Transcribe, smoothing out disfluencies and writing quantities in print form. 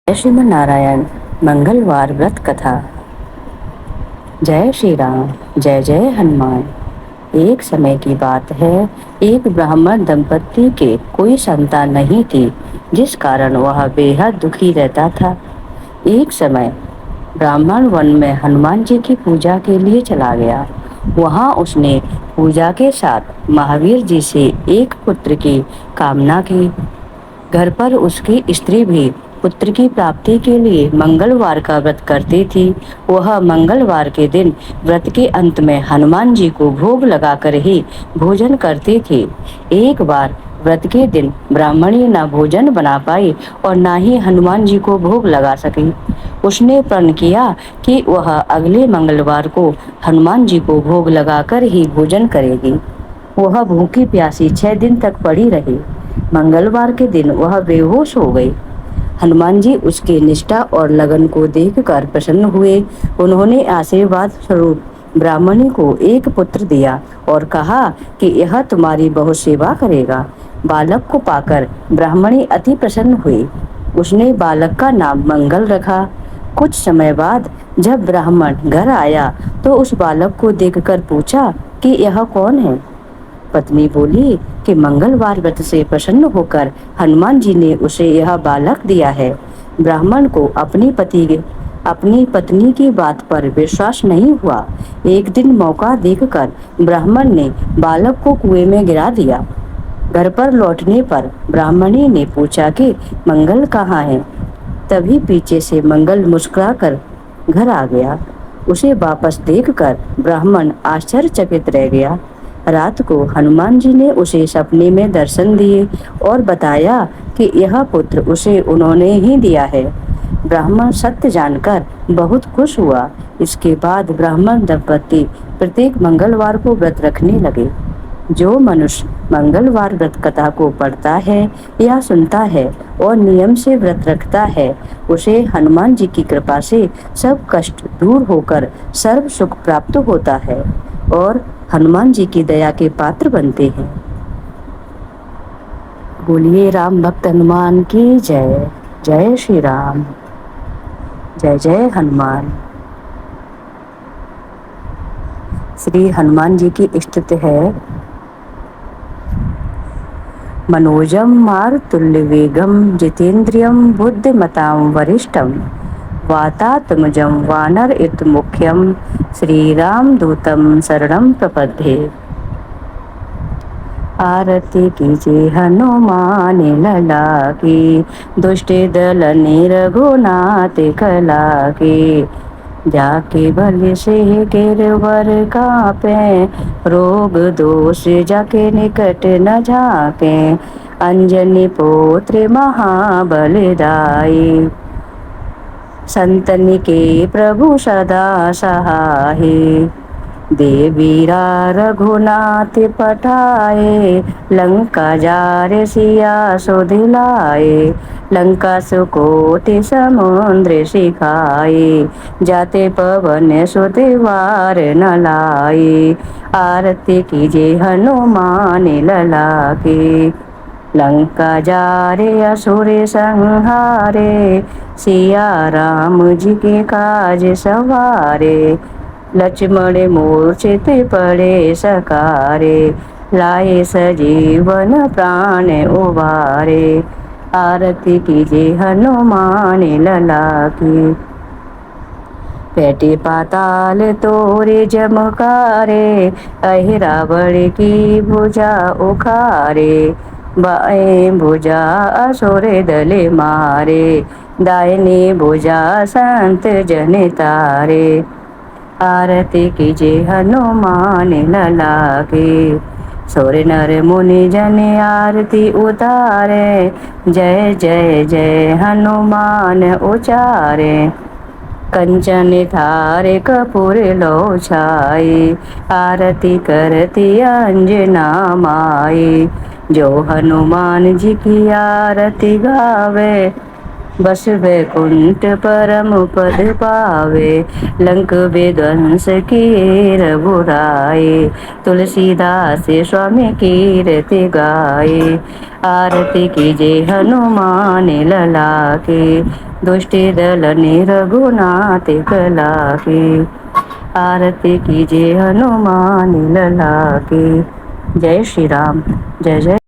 जय श्रीमन नारायण। मंगलवार व्रत कथा। जय श्री राम, जय जय हनुमान। एक समय की बात है, एक ब्राह्मण दंपत्ति के कोई संतान नहीं थी, जिस कारण वह बेहद दुखी रहता था। एक समय ब्राह्मण वन में हनुमान जी की पूजा के लिए चला गया। वहां उसने पूजा के साथ महावीर जी से एक पुत्र की कामना की। घर पर उसकी स्त्री भी पुत्र की प्राप्ति के लिए मंगलवार का व्रत करती थी। वह मंगलवार के दिन व्रत के अंत में हनुमान जी को भोग लगाकर ही भोजन करती थी। एक बार व्रत के दिन ब्राह्मणी न भोजन बना पाई और न ही हनुमान जी को भोग लगा सकी। उसने प्रण किया कि वह अगले मंगलवार को हनुमान जी को भोग लगाकर ही भोजन करेगी। वह भूखी प्यासी 6 दिन तक पड़ी रही। मंगलवार के दिन वह बेहोश हो गई। हनुमान जी उसके निष्ठा और लगन को देखकर प्रसन्न हुए। उन्होंने आशीर्वाद स्वरूप ब्राह्मणी को एक पुत्र दिया और कहा कि यह तुम्हारी बहुत सेवा करेगा। बालक को पाकर ब्राह्मणी अति प्रसन्न हुई। उसने बालक का नाम मंगल रखा। कुछ समय बाद जब ब्राह्मण घर आया तो उस बालक को देखकर पूछा कि यह कौन है। पत्नी बोली कि मंगलवार व्रत से प्रसन्न होकर हनुमान जी ने उसे यह बालक दिया है। ब्राह्मण को अपनी पत्नी की बात पर विश्वास नहीं हुआ। एक दिन मौका देखकर ब्राह्मण ने बालक को कुएं में गिरा दिया। घर पर लौटने पर ब्राह्मणी ने पूछा कि मंगल कहाँ है। तभी पीछे से मंगल मुस्कुराकर घर आ गया। उसे वापस देखकर ब्राह्मण आश्चर्यचकित रह गया। रात को हनुमान जी ने उसे सपने में दर्शन दिए और बताया कि यह पुत्र उसे उन्होंने ही दिया है। ब्राह्मण सत्य जानकर बहुत खुश हुआ। इसके बाद ब्राह्मण दंपत्ति प्रत्येक मंगलवार को व्रत रखने लगे। जो मनुष्य मंगलवार व्रत कथा को पढ़ता है या सुनता है और नियम से व्रत रखता है, उसे हनुमान जी की कृपा से सब कष्ट दूर होकर सर्व सुख प्राप्त होता है और हनुमान जी की दया के पात्र बनते हैं। बोलिए राम भक्त हनुमान की जय। जय श्री राम, जय जय हनुमान। श्री हनुमान जी की स्तुति है। मनोजम मारुतुल्य वेगम जितेन्द्रियम बुद्धिमतां वरिष्ठम वातात्मजं वानरयुत मुख्यम श्री राम दूतम शरणं प्रपद्ये। आरती कीजिए हनुमान लला की, दुष्ट दल रघुनाथ कला की। जाके बल से गिरवर कापे, रोग दोष जाके निकट न झाके। अंजनी पुत्र महाबलदाई, संतन के प्रभु सदा सहाय। देवीरा रघुनाथ पठाए, लंका जार सिया सुधिलाए। लंका सुकोटि समुद्र सिखाए, जाते पवन सुत वार न लाए। आरती कीजिए हनुमान लला की, लंका जारे असुर संहारे। सिया राम जी के काज सवारे, लक्ष्मण मूर्छित पड़े सकारे। लाए सजीवन प्राण उबारे, आरती कीजिए हनुमान लला की। पेटे पाताल तोरे जमकारे, अहि रावण की भुजा उखारे। बाएं भुजा असुर दल मारे, दाहिनी भुजा संत जन तारे। आरती कीजिए हनुमान लला की। सुर नर मुनि जन आरती उतारे, जय जय जय हनुमान उचारे। कंचन थारे कपूर लो छाई, आरती करती अंजना माई। जो हनुमान जी की आरती गावे, बस वैकुंठ परम पद पावे, लंक विध्वंस किए रघुराए। तुलसीदास स्वामी कीरति गाए, आरती कीजे हनुमान लला के। दुष्ट दल रघुनाथ कला के, आरती कीजे हनुमान लला के। जय श्री राम, जय जय।